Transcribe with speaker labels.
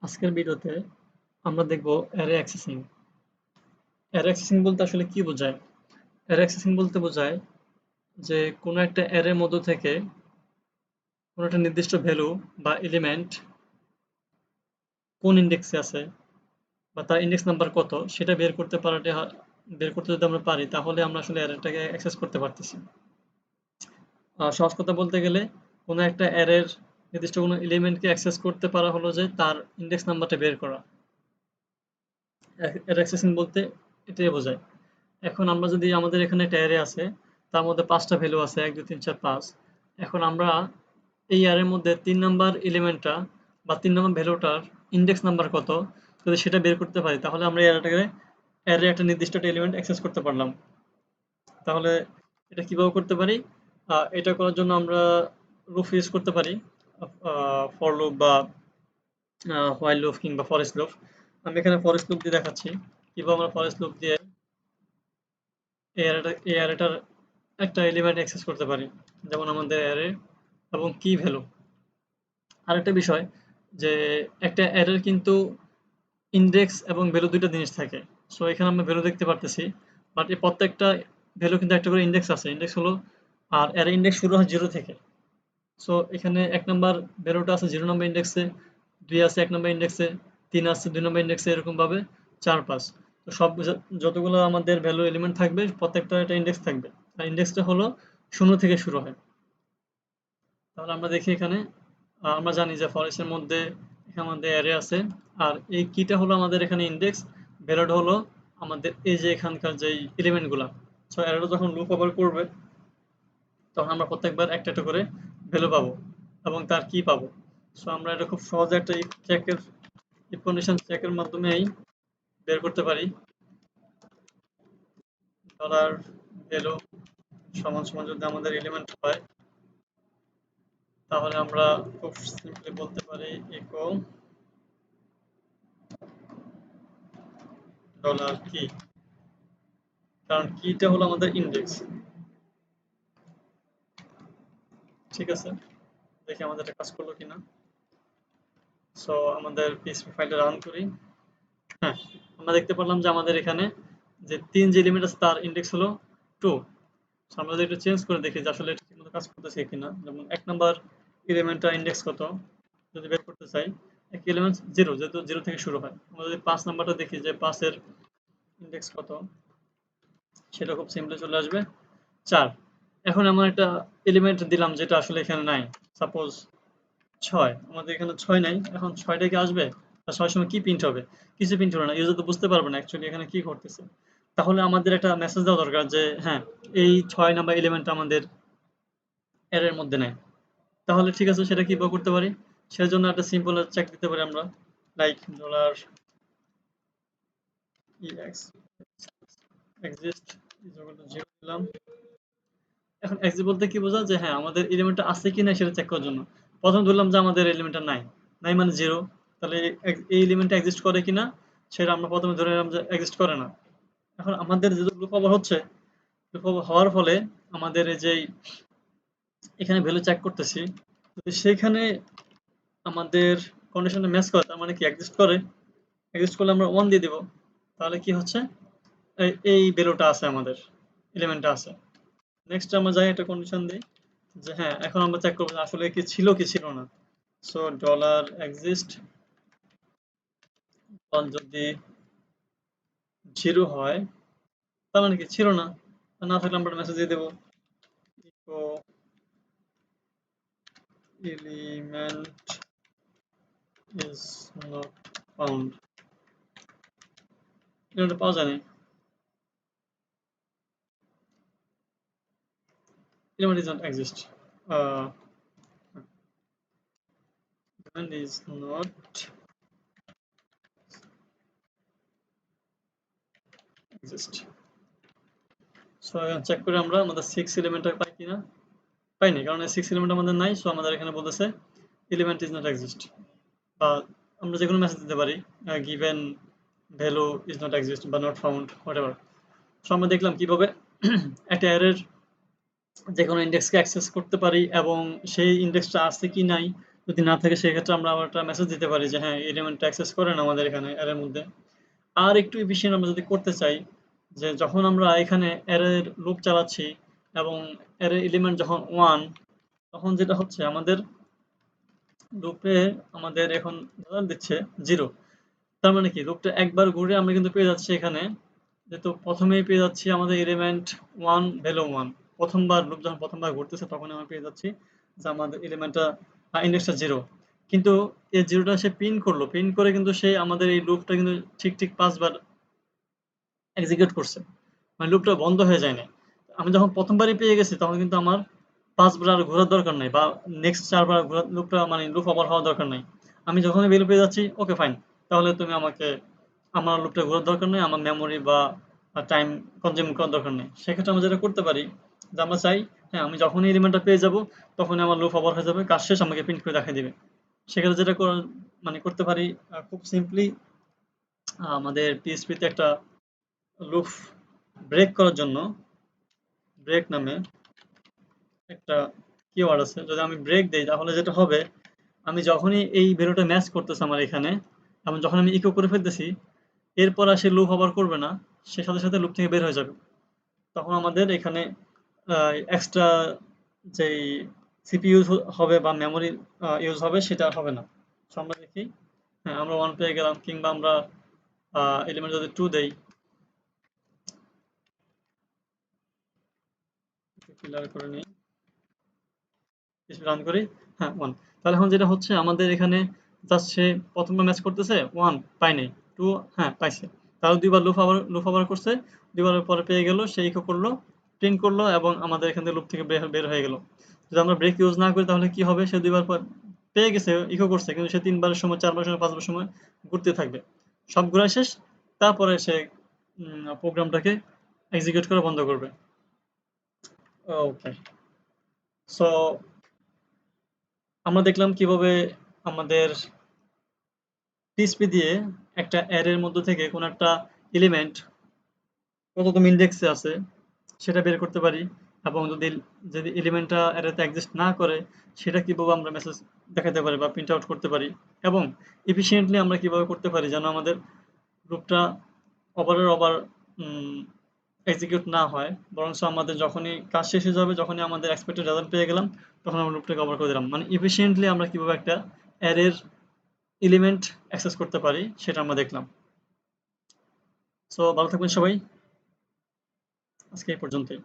Speaker 1: আজকের ভিডিওতে আমরা দেখব অ্যারে অ্যাক্সেসিং। অ্যারে অ্যাক্সেসিং বলতে আসলে কি বোঝায়? অ্যারে অ্যাক্সেসিং বলতে বোঝায় যে কোনো একটা অ্যারের মধ্য থেকে কোনো একটা নির্দিষ্ট ভ্যালু বা এলিমেন্ট কোন ইনডেক্সে আছে বা তার ইনডেক্স নাম্বার কত সেটা বের করতে যদি আমরা পারি তাহলে আমরা আসলে অ্যারেটাকে অ্যাক্সেস করতে পারতেছি। সহজ কথা বলতে গেলে কোনো একটা অ্যারের নির্দিষ্ট কোনো এলিমেন্টকে অ্যাক্সেস করতে পারা হলো যে তার ইনডেক্স নাম্বারটা বের করা। অ্যারে অ্যাক্সেসিং বলতে এটাই বোঝায়। এখন আমরা যদি আমাদের এখানে একটা অ্যারে আছে, তার মধ্যে ৫ টা ভ্যালু আছে ১, ২, ৩, ৪, ৫। এখন আমরা এই অ্যারের মধ্যে ৩ নাম্বার এলিমেন্টটা বা ৩ নাম্বার ভ্যালুটার ইনডেক্স নাম্বার কত যদি সেটা বের করতে পারি তাহলে আমরা এই অ্যারে একটা নির্দিষ্ট একটা এলিমেন্ট অ্যাক্সেস করতে পারলাম। তাহলে এটা কিভাবে করতে পারি? এটা করার জন্য আমরা লুপ ইউজ করতে পারি। ফর লুপ বা হোয়াইল লুপ কিংবা ফরেস্ট লুপ। আমি এখানে ফরেস্ট লুপ দিয়ে দেখাচ্ছি। কিভাবে আমরা ফরেস্ট লুপ দিয়ে এই অ্যারেটার একটা এলিমেন্ট অ্যাক্সেস করতে পারি, যেমন আমাদের অ্যারে এবং কি ভ্যালু। আরেকটা বিষয় যে একটা অ্যারের কিন্তু ইনডেক্স এবং ভ্যালু দুইটা জিনিস থাকে। সো এখানে আমরা ভ্যালু দেখতে পারতেছি, বাট এই প্রত্যেকটা ভ্যালু কিন্তু একটা করে ইনডেক্স আছে। ইনডেক্স হলো, আর অ্যারে ইনডেক্স শুরু হয় 0 থেকে। সো এখানে ১ নাম্বার ভ্যালুটা আছে 0 নম্বর ইন্ডেক্সে, ২ আছে ১ নম্বর ইন্ডেক্সে, ৩ আছে ২ নম্বর ইন্ডেক্সে, এরকম ভাবে ৪, ৫। তো যতগুলো আমাদের ভ্যালু এলিমেন্ট থাকবে প্রত্যেকটা একটা ইনডেক্স থাকবে। আর ইনডেক্সটা হলো ০ থেকে শুরু হয়। তাহলে আমরা দেখি এখানে আমরা জানি যে ফরেস্টের মধ্যে এখানে আমাদের অ্যারে আছে। আর এই কিটা হলো আমাদের এখানে ইনডেক্স, ভ্যালুটা হলো আমাদের এই যে এখানকার যেই এলিমেন্টগুলা। সো অ্যারেটা যখন লুপ ওভার করবে তখন আমরা প্রত্যেকবার একটা একটা করে ভ্যালু পাবো এবং তার কি পাবো। সো আমরা এটা খুব সহজে একটা ইফ কন্ডিশন চেকের মাধ্যমেই বের করতে পারি। ডলার ভ্যালু সমান সমান যদি আমাদের এলিমেন্ট হয় তাহলে আমরা খুব সিম্পলি বলতে পারি ইকো ডলার কি, কারণ কিটা হলো আমাদের ইনডেক্স। ঠিক আছে, দেখি আমাদের এটা কাজ করলো কিনা। সো আমাদের পিএইচপি ফাইলটা রান করি। হ্যাঁ, আমরা দেখতে পারলাম যে আমাদের এখানে যে ৩ যে এলিমেন্ট আছে তার ইনডেক্স হলো 2। সো আমরা যদি এটা চেঞ্জ করে দেখি যে আসলে এটা ঠিকমতো কাজ করতেছে কিনা। যেমন ১ নাম্বার এলিমেন্টটার ইনডেক্স কত যদি বের করতে চাই, এক এলিমেন্ট 0, যেহেতু 0 থেকে শুরু হয়। আমরা যদি ৫ নাম্বারটা দেখি যে ৫ এর ইনডেক্স কত, সেটা খুব সিম্পলি চলে আসবে ৪। এখন এমন একটা এলিমেন্ট দিলাম যেটা আসলে এখানে নাই। সাপোজ ৬, আমাদের এখানে ৬ নাই। এখন ৬ টা কি আসবে? আর ৬ সময় কি প্রিন্ট হবে? কিছু প্রিন্ট হবে না। ইউজার তো বুঝতে পারবে না অ্যাকচুয়ালি এখানে কি ঘটতেছে। তাহলে আমাদের একটা মেসেজ দেওয়া দরকার যে হ্যাঁ, এই ৬ নাম্বার এলিমেন্টটা আমাদের অ্যারের মধ্যে নাই। তাহলে ঠিক আছে, সেটা কিভাবে করতে পারি? সেজন্য একটা সিম্পল চেক দিতে পারি আমরা। Like $ex exist is equal to 0 দিলাম। এখন exist বলতে কি বোঝায়? যে হ্যাঁ, আমাদের এলিমেন্টটা আছে কিনা সেটা চেক করার জন্য। প্রথমে ধরলাম যে আমাদের এলিমেন্টটা নাই। নাই মানে 0। তাহলে এই এলিমেন্টটা এক্সিস্ট করে কিনা সেটা আমরা প্রথমে ধরে নিলাম যে এক্সিস্ট করে না। এখন আমাদের যেহেতু লুপ ওভার হচ্ছে, লুপ ওভার হওয়ার ফলে আমাদের এই যেই এখানে ভ্যালু চেক করতেছি, যদি সেখানে আমাদের কন্ডিশনটা ম্যাচ করে, তার মানে কি এক্সিস্ট করে। এক্সিস্ট করলে আমরা 1 দিয়ে দিব। তাহলে কি হচ্ছে? এই ভ্যালুটা আছে, আমাদের এলিমেন্টটা আছে। নেক্সট আমরা যাই একটা কন্ডিশন দিই যে হ্যাঁ, এখন আমরা চেক করব যে আসলে কি ছিল কি ছিল না। সো ডলার এক্সিস্ট যদি 0 হয় তার মানে কি ছিল না। আর না থাকলে আমরা মেসেজ দিয়ে দেবো echo element is not found. Element পাওয়া যায়নি, element is not exist. Element is not exist. So এখন চেক করে আমরা আমাদের 6 এলিমেন্টটা পাই কিনা। পাইনি, কারণ এই 6 এলিমেন্ট আমাদের নাই। সো আমাদের এখানে বলতেছে এলিমেন্ট ইজ নট এক্সিস্ট। বা আমরা যে কোনো মেসেজ দিতে পারি given value is not exist বা নট ফাউন্ড, হোয়াটএভার। সো আমরা দেখলাম কিভাবে একটা অ্যারের যে কোনো ইন্ডেক্সকে অ্যাক্সেস করতে পারি এবং সেই ইন্ডেক্সটা আছে কি নাই যদি না থাকে সেক্ষেত্রে আমরা আবার একটা মেসেজ দিতে পারি যে হ্যাঁ এলিমেন্টটা অ্যাক্সেস করেন আমাদের এখানে অ্যারের মধ্যে। আর একটু এফিশিয়েন্ট আমরা যদি করতে চাই যে যখন আমরা এখানে অ্যারের লুপ চালাচ্ছি এবং অ্যারে এলিমেন্ট যখন 1 তখন যেটা হচ্ছে আমাদের লুপে আমাদের এখন রেজাল্ট দিচ্ছে 0। তার মানে কি লুপটা একবার ঘুরে আমরা কিন্তু পেয়ে যাচ্ছি এখানে যেহেতু প্রথমেই পেয়ে যাচ্ছি আমাদের এলিমেন্ট 1 ভ্যালু 1। প্রথমবার লুপ যখন প্রথমবার ঘুরতেছে তখন আমরা পেয়ে যাচ্ছি যে আমাদের এলিমেন্টটা ইন্ডেক্সটা 0। কিন্তু এই 0টা সে প্রিন্ট করলো। প্রিন্ট করে কিন্তু সে আমাদের এই লুপটা কিন্তু ঠিক 5 বার এক্সিকিউট করছে। মানে লুপটা বন্ধ হয়ে যায় নাই। আমি যখন প্রথমবারই পেয়ে গেছি তখন কিন্তু আমার ৫ বার আর ঘোরার দরকার নাই বা নেক্সট ৪ বার লুপটা মানে লুপ ওভার হওয়ার দরকার নাই। আমি যখনই ভ্যালু পেয়ে যাচ্ছি ওকে ফাইন। তাহলে তুমি আমাকে আমার লুপটা ঘোরার দরকার নেই। আমার মেমোরি বা টাইম কনজিউম করার দরকার নেই। সেক্ষেত্রে আমরা যেটা করতে পারি যে আমরা চাই হ্যাঁ আমি যখনই এলিমেন্টটা পেয়ে যাব তখনই আমার লুপ ওভার হয়ে যাবে। কাজ শেষ আমাকে প্রিন্ট করে দেখায় দিবে। সেক্ষেত্রে যেটা মানে করতে পারি খুব সিম্পলি আমাদের PHP তে একটা লুপ ব্রেক করার জন্য ব্রেক নামে একটা কিওয়ার্ড আছে। যদি আমি ব্রেক দেই তাহলে যেটা হবে আমি যখনই এই ভ্যালুটা ম্যাচ করতেছে আমার এখানে এবং যখন আমি ইকো করে ফেলতেছি এরপর আর সে লুপ ওভার করবে না। সে সাথে লুপ থেকে বের হয়ে যাবে। তখন আমাদের এখানে এক্সট্রা যেই সিপিইউ ইউজ হবে বা মেমোরি ইউজ হবে সেটা আর হবে না। সো আমরা দেখি হ্যাঁ আমরা 1 পেয়ে গেলাম কিংবা আমরা এলিমেন্ট যদি 2 দেই একটু ক্লিয়ার করে নিই। রান করি হ্যাঁ 1। তাহলে এখন যেটা হচ্ছে আমাদের এখানে জাস্ট সে প্রথমবার ম্যাচ করতেছে 1 পাই নাই 2 হ্যাঁ পাইছে। তাহলে দুইবার লুপ ওভার করছে। দুইবারের পরে পেয়ে গেল সে ইকো করলো প্রিন্ট করলো এবং আমাদের এখান থেকে লুপ থেকে বের হয়ে গেল। যদি আমরা ব্রেক ইউজ না করি তাহলে কি হবে সে দুইবার পর পেয়ে গেছে ইকো করছে কিন্তু সে 3 বারের সময় 4 বারের সময় 5 বারের সময় ঘুরতে থাকবে। সব ঘোরা শেষ তারপরে সে প্রোগ্রামটাকে এক্সিকিউট করা বন্ধ করবে। ওকে। সো আমরা দেখলাম কিভাবে আমাদের পিএইচপি দিয়ে একটা অ্যারের মধ্য থেকে কোনো একটা এলিমেন্ট কততম ইনডেক্সে আছে সেটা বের করতে পারি এবং যদি এলিমেন্টটা অ্যারেতে এক্সিস্ট না করে সেটা কিভাবে আমরা মেসেজ দেখাতে পারি বা প্রিন্ট আউট করতে পারি এবং এফিশিয়েন্টলি আমরা কিভাবে করতে পারি যেন আমাদের গ্রুপটা ওভারের ওভার এক্সিকিউট না হয় বরঞ্চ আমাদের যখনই কাজ শেষ হয়ে যাবে যখনই আমাদের এক্সপেক্টেড রেজাল্ট পেয়ে গেলাম তখন আমরা লুপটাকে কভার করে দিলাম মানে এফিশিয়েন্টলি আমরা কিভাবে একটা অ্যারের এলিমেন্ট অ্যাক্সেস করতে পারি সেটা আমরা দেখলাম। সো ভালো থাকবেন সবাই। আজকে এই পর্যন্তই।